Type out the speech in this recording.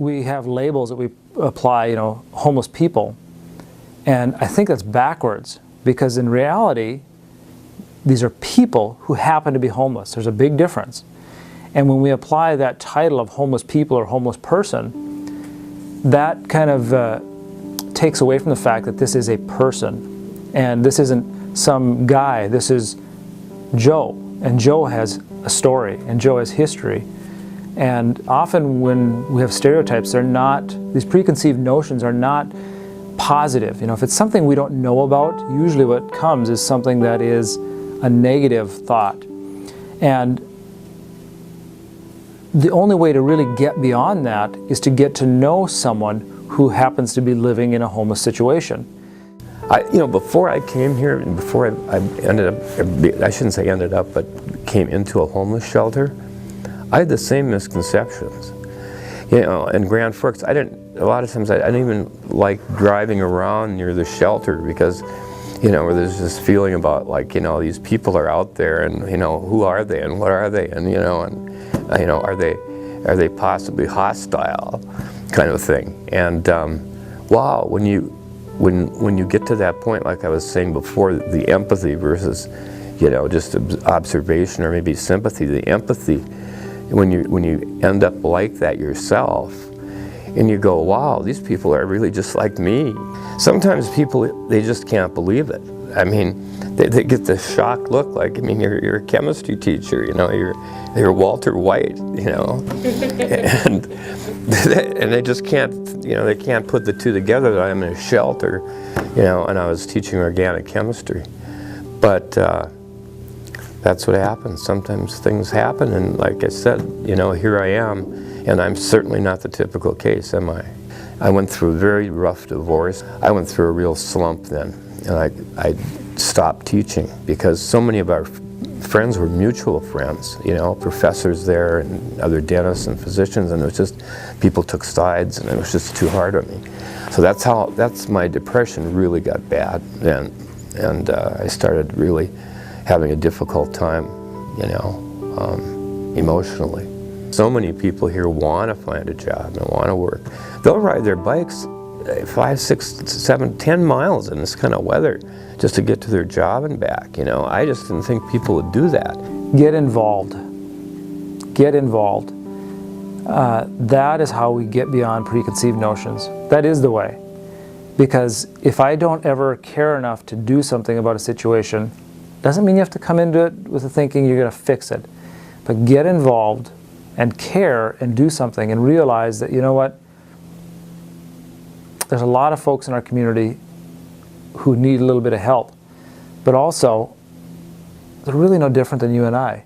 we have labels that we apply, you know, homeless people, and I think that's backwards, because in reality, these are people who happen to be homeless. There's a big difference. And when we apply that title of homeless people or homeless person, that kind of takes away from the fact that this is a person. And this isn't some guy, this is Joe. And Joe has a story, and Joe has history. And often when we have stereotypes, they're not, these preconceived notions are not positive. You know, if it's something we don't know about, usually what comes is something that is a negative thought. And the only way to really get beyond that is to get to know someone who happens to be living in a homeless situation. You know, before I came here, and before I ended up, I shouldn't say ended up, but came into a homeless shelter, I had the same misconceptions. You know, in Grand Forks, a lot of times I didn't even like driving around near the shelter because, you know, there's this feeling about, like, you know, these people are out there, and, you know, who are they and what are they, and, you know, are they possibly hostile, kind of thing. And wow, when you get to that point, like I was saying before, the empathy versus, you know, just observation or maybe sympathy, the empathy, when you end up like that yourself, and you go, wow, these people are really just like me. Sometimes people, they just can't believe it. I mean, they get the shocked look, like, I mean, you're a chemistry teacher, you know, you're Walter White, you know, and they just can't, you know, they can't put the two together, that I'm in a shelter, you know, and I was teaching organic chemistry. But that's what happens. Sometimes things happen, and like I said, you know, here I am, and I'm certainly not the typical case, am I? I went through a very rough divorce. I went through a real slump then, and I stopped teaching because so many of our friends were mutual friends, you know, professors there and other dentists and physicians, and it was just, people took sides, and it was just too hard on me. So that's my depression really got bad then, and I started really having a difficult time, you know, emotionally. So many people here want to find a job and want to work. They'll ride their bikes 5, 6, 7, 10 miles in this kind of weather just to get to their job and back, you know. I just didn't think people would do that. Get involved. Get involved. That is how we get beyond preconceived notions. That is the way. Because if I don't ever care enough to do something about a situation, doesn't mean you have to come into it with the thinking you're going to fix it. But get involved and care and do something and realize that, you know what, there's a lot of folks in our community who need a little bit of help, but also they're really no different than you and I.